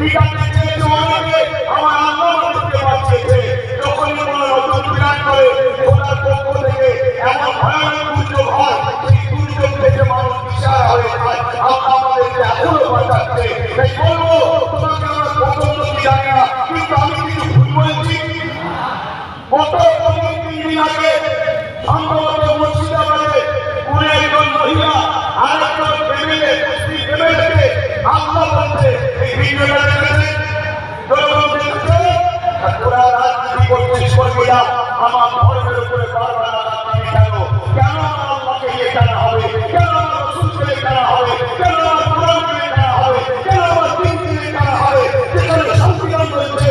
ঠিক আছে চেয়েছে অনেকে, আমার আল্লাহ আমাদেরকে বাঁচিয়েছে। যখনই কোনো নতুন বিরাট করে ওনার পক্ষ থেকে এমন ভয়ানক দুর্যোগ হয়, সেই দুর্যোগ থেকে মানুষ দিশাহারা হয়ে যায়। আল্লাহ আমাদেরকে এখনো বাঁচাচ্ছে। তাই বলবো, তোমাকে আমরা পছন্দ কি জানি না, কিন্তু আমি কিছু ভুল বলছি? গত 3 দিন আগে সম্ভবত মুর্শিদাবাদে কোন একজন মহিলা আরেকজন এমএলএকে আল্লাহ বলছে, এই ভিডিওটা দেখেছে, জনগণ দেখেছে, তোরা রাজনীতি করছিস করবি না, আমার ধর্মের উপরে বারবার রাজনীতি কেন? কেন আমার আল্লাহকে নিয়ে কেনা হবে? কেন আমার রসুলকে নিয়ে কেনা হবে? কেন আমার কোরআনকে নিয়ে কেনা হবে? কেন আমার দিনকে নিয়ে কেনা হবে? যেখানে সংবিধান বলছে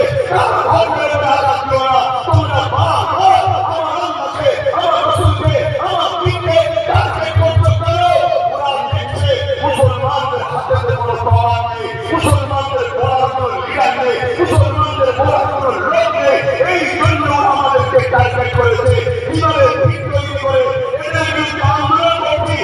ধর্মের উপরে আঘাত দিও না, তোমরা মুসলমানদের বলার কোন লোক নেই। এই জন্য আমাদেরকে টার্গেট করেছে, কিভাবে তৈরি করে এদের বিরুদ্ধে আন্দোলন করছি।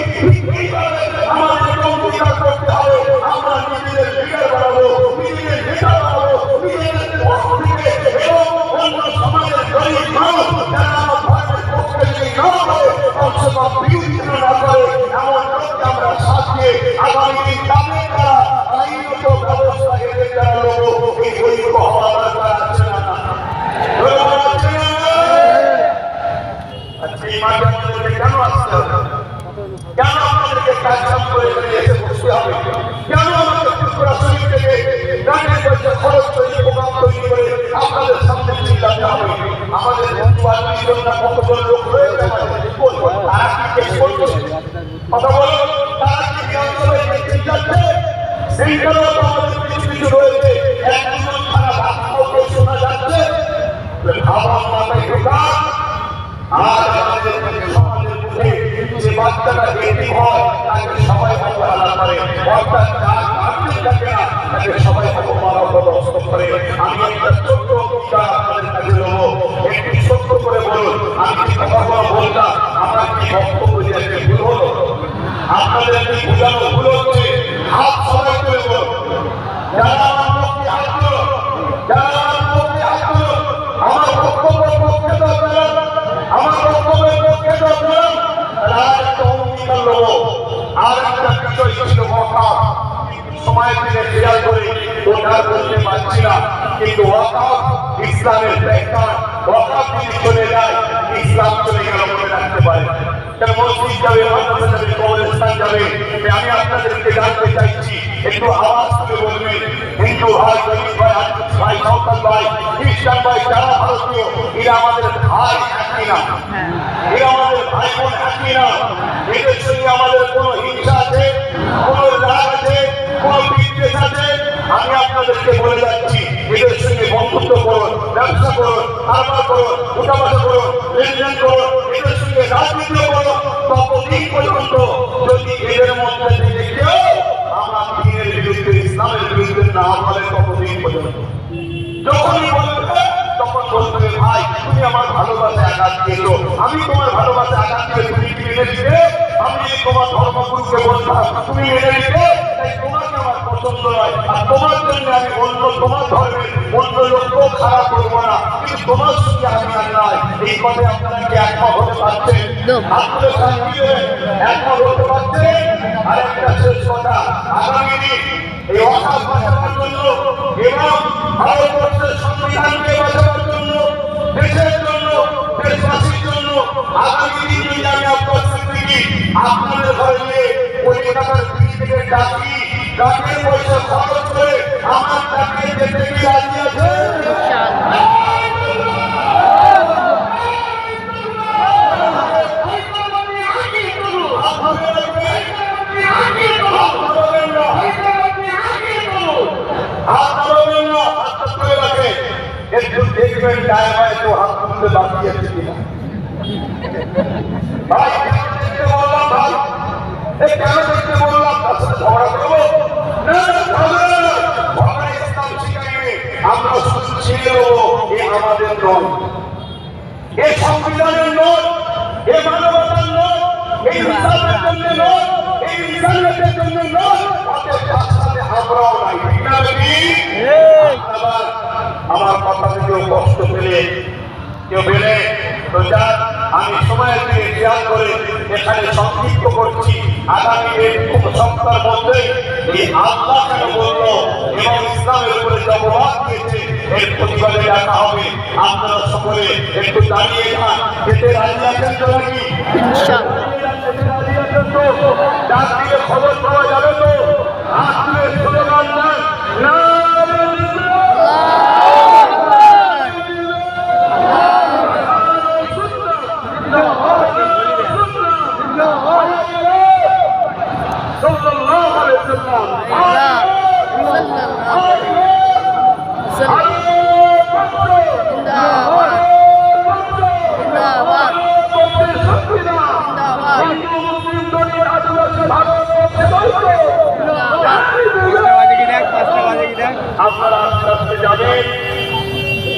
এইভাবে আমাদের অঙ্গীকার করতে হবে, আমরা নিজেদের লিডার বাড়াবো, নিজেদের নেতা বাড়াবো, নিজেদের পক্ষ থেকে এবং অন্য সমাজের গরিব মানুষ যারা আমার ধর্মের পক্ষে যদি না করে, অংশগ্রহণ বিরোধিতা না করে, এমন লোককে আমরা সাথে আগামী দিন তাদের দ্বারা আইনত ব্যবস্থা এদের দ্বারা লোক এই ঐক্য হওয়া দরকার আছে না? আজকে এই মাঠে আমাদেরকে কেন আসতে হবে? কেন আমাদেরকে কাজ করে এসে বসতে হবে? কেন আমাদের ত্রিপুরা শরীর থেকে গানের পয়সা খরচ তৈরি প্রোগ্রাম তৈরি করে আপনাদের সামনে চিন্তাতে হবে? আমাদের বন্ধু বান্ধবীর জন্য কতজন লোক রয়েছে, তারা কি কেস করছে? কথা বলো, তারা কি বিধানসভায় যাচ্ছে? সেইখানেও তো আমাদের কিছু কিছু রয়েছে, একজন খারাপ আত্মকে শোনা যাচ্ছে, খাবার মাথায় ঢোকা। আর আমাদের সমাজের মধ্যে যে বাচ্চাটা এটি হয়, তাকে সবাই অবহেলা করে, অর্থাৎ যার গার্জেন থাকে না, তাকে সবাই অপদস্থ করে। আমি একটা ছোট্ট অঙ্গীকার আপনাদের কাছে দেবো, একটি ছোট্ট করে বলুন, আমি কি কথা বললাম, আমার কি বক্তব্য দিয়েছে ভুল হলো? আপনাদের কি বোঝানো ভুল হচ্ছে? হাত সবাই করে বলুন, যারা আমার পক্ষে হাত করো, যারা আমার পক্ষে হাত করো, আমার বক্তব্যের পক্ষে দরকার, আমার বক্তব্যের পক্ষে দরকার। আর একটা অঙ্গীকার নেবো, আর একটা বিষয় ছিল ওয়াকাফ। সময় থেকে খেয়াল করে ওটা বলতে পারছি না, কিন্তু ওয়াকাফ ইসলামের ব্যাখ্যা। ওয়াকাফ যদি চলে যায়, ইসলাম চলে গেল মনে রাখতে পারে। মসজিদ যাবে, মাদ্রাসা যাবে, কবরস্থান যাবে। আমি আপনাদেরকে জানতে চাইছি, একটু আওয়াজ করে বলবেন, হিন্দু ভাই, গরিব ভাই, আদিবাসী ভাই, সাঁওতাল ভাই, খ্রিস্টান ভাই, যারা ভারতীয়, এরা আমাদের ভাই একই না? এরা আমাদের ভাই বোন একই না? এদের সঙ্গে আমাদের কোনো হিংসা আছে, কোনো রাগ আছে, কোনো বিদ্বেষ আছে? আমি আপনাদেরকে বলে যাচ্ছি, এদের সঙ্গে বন্ধুত্ব করুন, ব্যবসা করুন, কারবার করুন, উঠাবাসা করুন, লেনদেন করুন, এদের সঙ্গে রাজনীতিও করুন, ততদিন পর্যন্ত যদি এদের মধ্যে থেকে কেউ আমার দিনের বিরুদ্ধে, ইসলামের বিরুদ্ধে না বলে, ততদিন পর্যন্ত। যখনই বলবে তখন বলবে, ভাই তুমি আমার ভালোবাসায় আঘাত দিয়েছো, আমি তোমার ভালোবাসায় আঘাত দিয়ে তুমি কি মেনে নিতে? আমি তোমার ধর্মগুরুকে বলতাম, তুমি মেনে নিতে, তাই তোমাকে আমার পছন্দ নয়। আর তোমার জন্য আমি অন্য তোমার ধর্মের অন্য লোককেও খারাপ করবো না, কিন্তু তোমার সঙ্গে আমি আর নাই। এই কথায় আপনারা কি একমত হতে পারছেন? আপনাদের সঙ্গে একমত হতে পারছেন? আর একটা শেষ কথা, আগামী দিন এই ওয়াকাফ বাঁচানোর জন্য এবং ভারতবর্ষের সংবিধানকে বাঁচানোর জন্য, দেশের জন্য, দেশবাসীর জন্য আগামী দিন যদি আমি আপনার স্বীকৃতি আপনাদের ঘরে নিয়ে কলকাতার থেকে ডাকি, ডাকের পয়সা খরচ করে আমার ডাকে যেতে কি রাজি আছে? দেখবেন ডায়রায় তো হাত তুলতে বাকি আছে কিনা। ভাই দেখতে বললাম, ভাই কেন দেখতে বললাম, তার সাথে ঝগড়া করবো না? ঝগড়া ইসলাম শিখাইনি, আমরা শুধু ছেড়ে দেবো। এ আমাদের নয়, এ সংবিধানের নয়, এ মানবতার নয়, এই ইসলামের জন্য নয়, এই ইসলামের জন্য নয়। তার সাথে আমরাও নাই। কষ্ট পেলে কেউ পেলে তো যার আমি সময়ের দিকে খেয়াল করে এখানে সংক্ষিপ্ত করছি। আগামী খুব সপ্তাহের মধ্যে এই আল্লাহ কেন বললো এবং ইসলামের উপরে যে অপবাদ দিয়েছে এর প্রতিবাদে দেখা হবে। আপনারা সকলে একটু দাঁড়িয়ে যান। যেতে রাজি আছেন তো নাকি? ডাক দিলে খবর পাওয়া যাবে তো? হাত তুলে স্লোগান দেন, আপনারা আস্তে আস্তে যাবেন।